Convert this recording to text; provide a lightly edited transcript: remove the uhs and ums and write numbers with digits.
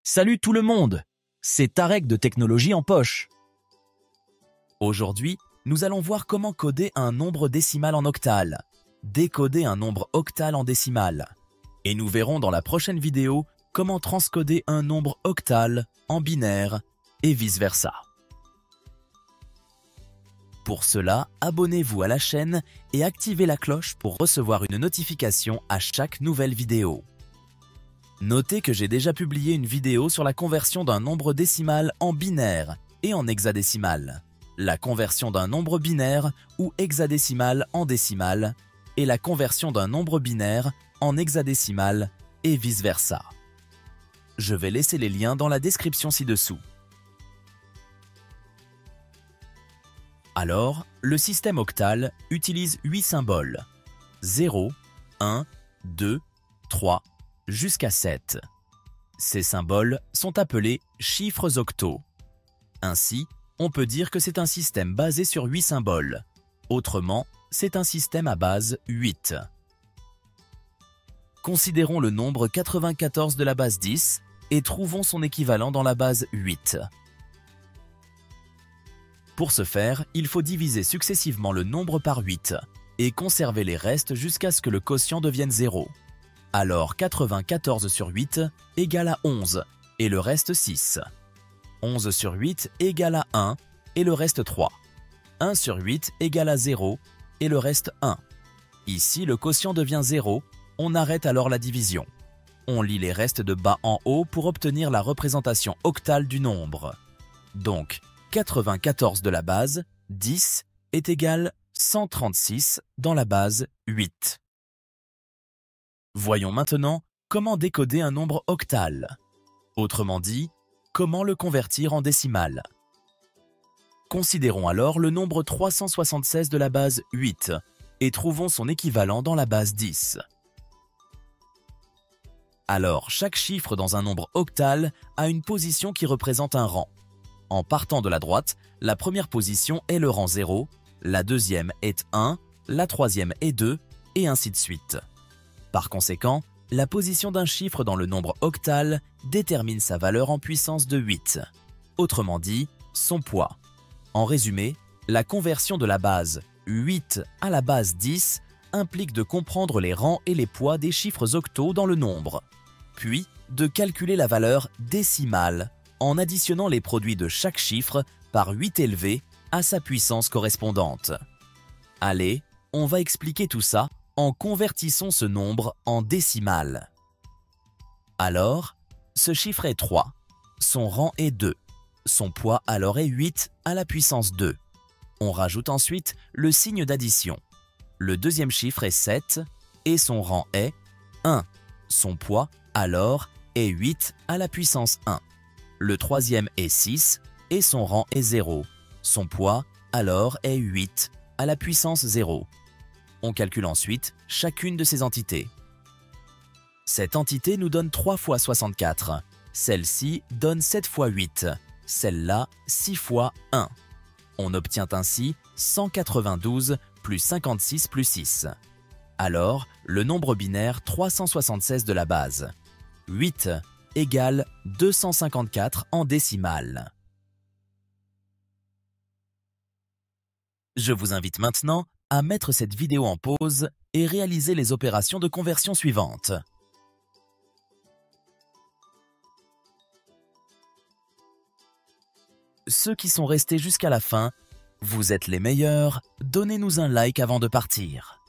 Salut tout le monde, c'est Tarek de Technologie en Poche. Aujourd'hui, nous allons voir comment coder un nombre décimal en octal, décoder un nombre octal en décimal. Et nous verrons dans la prochaine vidéo comment transcoder un nombre octal en binaire et vice-versa. Pour cela, abonnez-vous à la chaîne et activez la cloche pour recevoir une notification à chaque nouvelle vidéo. Notez que j'ai déjà publié une vidéo sur la conversion d'un nombre décimal en binaire et en hexadécimal, la conversion d'un nombre binaire ou hexadécimal en décimal et la conversion d'un nombre binaire en hexadécimal et vice-versa. Je vais laisser les liens dans la description ci-dessous. Alors, le système octal utilise 8 symboles 0, 1, 2, 3, jusqu'à 7. Ces symboles sont appelés chiffres octaux. Ainsi, on peut dire que c'est un système basé sur 8 symboles. Autrement, c'est un système à base 8. Considérons le nombre 94 de la base 10 et trouvons son équivalent dans la base 8. Pour ce faire, il faut diviser successivement le nombre par 8 et conserver les restes jusqu'à ce que le quotient devienne 0. Alors 94 sur 8 égale à 11 et le reste 6. 11 sur 8 égale à 1 et le reste 3. 1 sur 8 égale à 0 et le reste 1. Ici, le quotient devient 0, on arrête alors la division. On lit les restes de bas en haut pour obtenir la représentation octale du nombre. Donc, 94 de la base, 10, est égal 136 dans la base 8. Voyons maintenant comment décoder un nombre octal. Autrement dit, comment le convertir en décimal. Considérons alors le nombre 376 de la base 8 et trouvons son équivalent dans la base 10. Alors, chaque chiffre dans un nombre octal a une position qui représente un rang. En partant de la droite, la première position est le rang 0, la deuxième est 1, la troisième est 2, et ainsi de suite. Par conséquent, la position d'un chiffre dans le nombre octal détermine sa valeur en puissance de 8. Autrement dit, son poids. En résumé, la conversion de la base 8 à la base 10 implique de comprendre les rangs et les poids des chiffres octaux dans le nombre, puis de calculer la valeur décimale en additionnant les produits de chaque chiffre par 8 élevé à sa puissance correspondante. Allez, on va expliquer tout ça en convertissant ce nombre en décimal. Alors, ce chiffre est 3, son rang est 2, son poids alors est 8 à la puissance 2. On rajoute ensuite le signe d'addition. Le deuxième chiffre est 7 et son rang est 1. Son poids alors est 8 à la puissance 1. Le troisième est 6 et son rang est 0. Son poids alors est 8 à la puissance 0. On calcule ensuite chacune de ces entités. Cette entité nous donne 3 fois 64. Celle-ci donne 7 fois 8. Celle-là, 6 fois 1. On obtient ainsi 192 plus 56 plus 6. Alors, le nombre binaire 376 de la base. 8 égale 254 en décimale. Je vous invite maintenant à mettre cette vidéo en pause et réaliser les opérations de conversion suivantes. Ceux qui sont restés jusqu'à la fin, vous êtes les meilleurs, donnez-nous un like avant de partir.